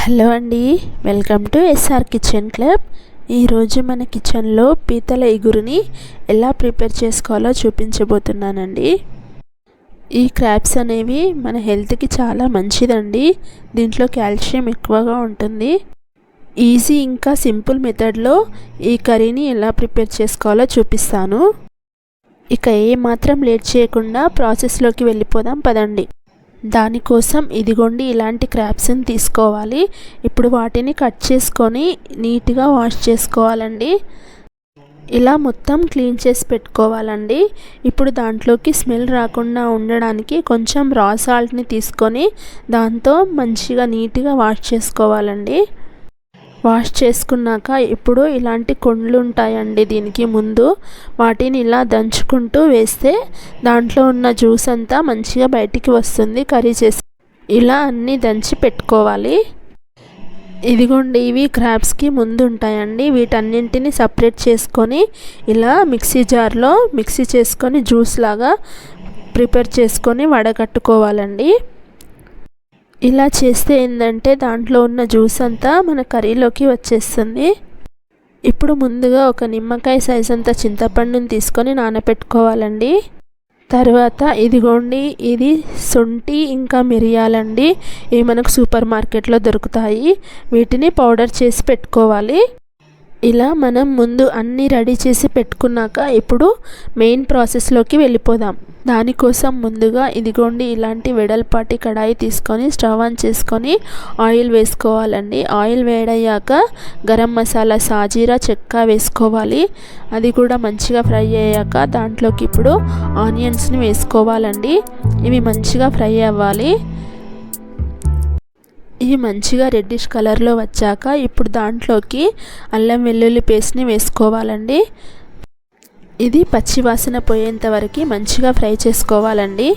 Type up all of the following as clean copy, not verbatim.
Hello అండి, welcome to SR kitchen club. ఈరోజు మన కిచెన్లో పీతల ఇగురుని ఎలా ప్రిపేర్ చేసుకోవాలో చూపించబోతున్నానండి. ఈ క్రాబ్స్ అనేవి మన హెల్త్కి చాలా మంచిదండి. దీంట్లో కాల్షియం ఎక్కువగా ఉంటుంది. ఈజీ ఇంకా సింపుల్ మెథడ్లో ఈ కర్రీని ఎలా ప్రిపేర్ చేసుకోవాలో చూపిస్తాను. ఇక ఏమాత్రం లేట్ చేయకుండా ప్రాసెస్లోకి వెళ్ళిపోదాం పదండి. దానికోసం ఇదిగోండి ఇలాంటి క్రాబ్స్ని తీసుకోవాలి. ఇప్పుడు వాటిని కట్ చేసుకొని నీట్గా వాష్ చేసుకోవాలండి. ఇలా మొత్తం క్లీన్ చేసి పెట్టుకోవాలండి. ఇప్పుడు దాంట్లోకి స్మెల్ రాకుండా ఉండడానికి కొంచెం రా సాల్ట్ని తీసుకొని దాంతో మంచిగా నీట్గా వాష్ చేసుకోవాలండి. వాష్ చేసుకున్నాక ఇప్పుడు ఇలాంటి కొండ్లు ఉంటాయండి దీనికి ముందు. వాటిని ఇలా దంచుకుంటూ వేస్తే దాంట్లో ఉన్న జ్యూస్ అంతా మంచిగా బయటికి వస్తుంది. కర్రీ చేసి ఇలా అన్నీ దంచి పెట్టుకోవాలి. ఇదిగోండి ఇవి క్రాబ్స్కి ముందు ఉంటాయండి. వీటన్నింటిని సపరేట్ చేసుకొని ఇలా మిక్సీ జార్లో మిక్సీ చేసుకొని జ్యూస్ లాగా ప్రిపేర్ చేసుకొని వడగట్టుకోవాలండి. ఇలా చేస్తే ఏంటంటే దాంట్లో ఉన్న జ్యూస్ అంతా మన కర్రీలోకి వచ్చేస్తుంది. ఇప్పుడు ముందుగా ఒక నిమ్మకాయ సైజ్ అంత చింతపండుని తీసుకొని నానబెట్టుకోవాలండి. తర్వాత ఇదిగోండి ఇది శొంఠి ఇంకా మిరియాలండి. ఇవి మనకు సూపర్ మార్కెట్లో దొరుకుతాయి. వీటిని పౌడర్ చేసి పెట్టుకోవాలి. ఇలా మనం ముందు అన్నీ రెడీ చేసి పెట్టుకున్నాక ఇప్పుడు మెయిన్ ప్రాసెస్లోకి వెళ్ళిపోదాం. దానికోసం ముందుగా ఇదిగోండి ఇలాంటి వెడల్పాటి కడాయి తీసుకొని స్టవ్ ఆన్ చేసుకొని ఆయిల్ వేసుకోవాలండి. ఆయిల్ వేడయ్యాక గరం మసాలా, సాజీరా, చెక్క వేసుకోవాలి. అది కూడా మంచిగా ఫ్రై అయ్యాక దాంట్లోకి ఇప్పుడు ఆనియన్స్ని వేసుకోవాలండి. ఇవి మంచిగా ఫ్రై అవ్వాలి. ఇవి మంచిగా రెడ్డిష్ కలర్లో వచ్చాక ఇప్పుడు దాంట్లోకి అల్లం వెల్లుల్లి పేస్ట్ని వేసుకోవాలండి. ఇది పచ్చి వాసన పోయేంత వరకు మంచిగా ఫ్రై చేసుకోవాలండి.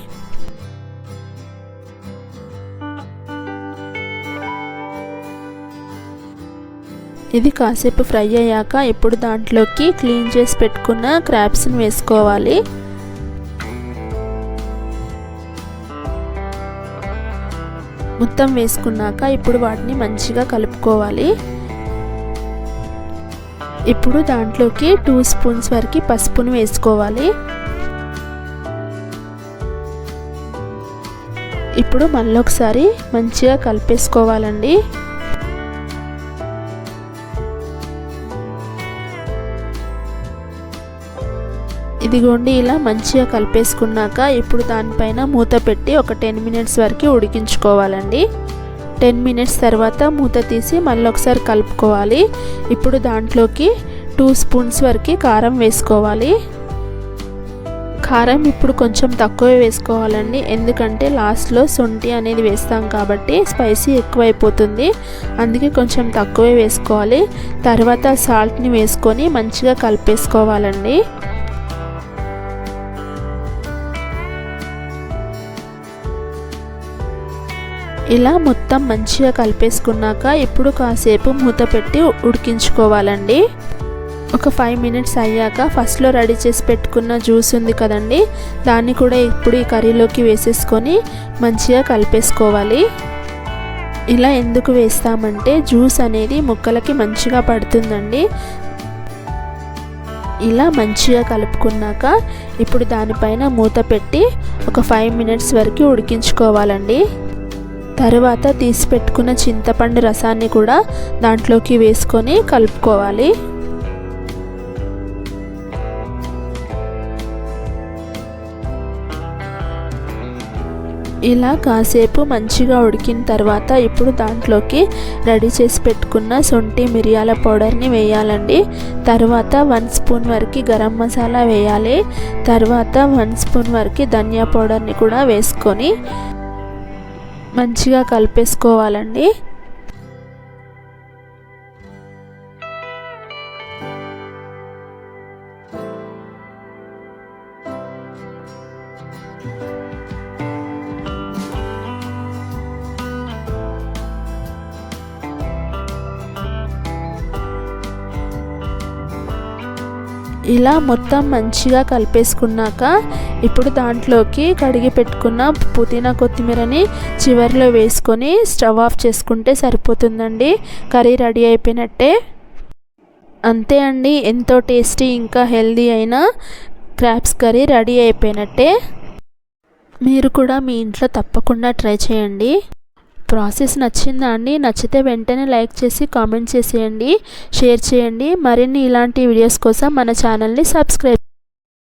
ఇది కాసేపు ఫ్రై అయ్యాక ఇప్పుడు దాంట్లోకి క్లీన్ చేసి పెట్టుకున్న క్రాబ్స్ని వేసుకోవాలి. మొత్తం వేసుకున్నాక ఇప్పుడు వాటిని మంచిగా కలుపుకోవాలి. ఇప్పుడు దాంట్లోకి 2 స్పూన్స్ వరకు పసుపును వేసుకోవాలి. ఇప్పుడు మళ్ళొకసారి మంచిగా కలిపేసుకోవాలండి. ఇదిగోండి ఇలా మంచిగా కలిపేసుకున్నాక ఇప్పుడు దానిపైన మూత పెట్టి ఒక 10 మినిట్స్ వరకు ఉడికించుకోవాలండి. 10 మినిట్స్ తర్వాత మూత తీసి మళ్ళీ ఒకసారి కలుపుకోవాలి. ఇప్పుడు దాంట్లోకి 2 స్పూన్స్ వరకు కారం వేసుకోవాలి. కారం ఇప్పుడు కొంచెం తక్కువే వేసుకోవాలండి. ఎందుకంటే లాస్ట్లో శొంఠి అనేది వేస్తాం కాబట్టి స్పైసీ ఎక్కువైపోతుంది. అందుకే కొంచెం తక్కువే వేసుకోవాలి. తర్వాత సాల్ట్ని వేసుకొని మంచిగా కలిపేసుకోవాలండి. ఇలా మొత్తం మంచిగా కలిపేసుకున్నాక ఇప్పుడు కాసేపు మూత పెట్టి ఉడికించుకోవాలండి. ఒక 5 మినిట్స్ అయ్యాక ఫస్ట్లో రెడీ చేసి పెట్టుకున్న జ్యూస్ ఉంది కదండి, దాన్ని కూడా ఇప్పుడు ఈ కర్రీలోకి వేసేసుకొని మంచిగా కలిపేసుకోవాలి. ఇలా ఎందుకు వేస్తామంటే జ్యూస్ అనేది ముక్కలకి మంచిగా పడుతుందండి. ఇలా మంచిగా కలుపుకున్నాక ఇప్పుడు దానిపైన మూత పెట్టి ఒక 5 మినిట్స్ వరకు ఉడికించుకోవాలండి. తర్వాత తీసి పెట్టుకున్న చింతపండు రసాన్ని కూడా దాంట్లోకి వేసుకొని కలుపుకోవాలి. ఇలా కాసేపు మంచిగా ఉడికిన తర్వాత ఇప్పుడు దాంట్లోకి రెడీ చేసి పెట్టుకున్న శొంఠి మిరియాల పౌడర్ని వేయాలండి. తర్వాత 1 స్పూన్ వరకు గరం మసాలా వేయాలి. తర్వాత 1 స్పూన్ వరకు ధనియా పౌడర్ని కూడా వేసుకొని మంచిగా కలిపేసుకోవాలండి. ఇలా మొత్తం మంచిగా కలిపేసుకున్నాక ఇప్పుడు దాంట్లోకి కడిగి పెట్టుకున్న పుదీనా కొత్తిమీరని చివరిలో వేసుకొని స్టవ్ ఆఫ్ చేసుకుంటే సరిపోతుందండి. కర్రీ రెడీ అయిపోయినట్టే. అంతే అండి, ఎంతో టేస్టీ ఇంకా హెల్దీ అయిన క్రాబ్స్ కర్రీ రెడీ అయిపోయినట్టే. మీరు కూడా మీ ఇంట్లో తప్పకుండా ట్రై చేయండి. ప్రాసెస్ నచ్చిందా అండి? నచ్చితే వెంటనే లైక్ చేసి కామెంట్ చేసేయండి, షేర్ చేయండి. మరిన్ని ఇలాంటి వీడియోస్ కోసం మన ఛానల్ని సబ్స్క్రైబ్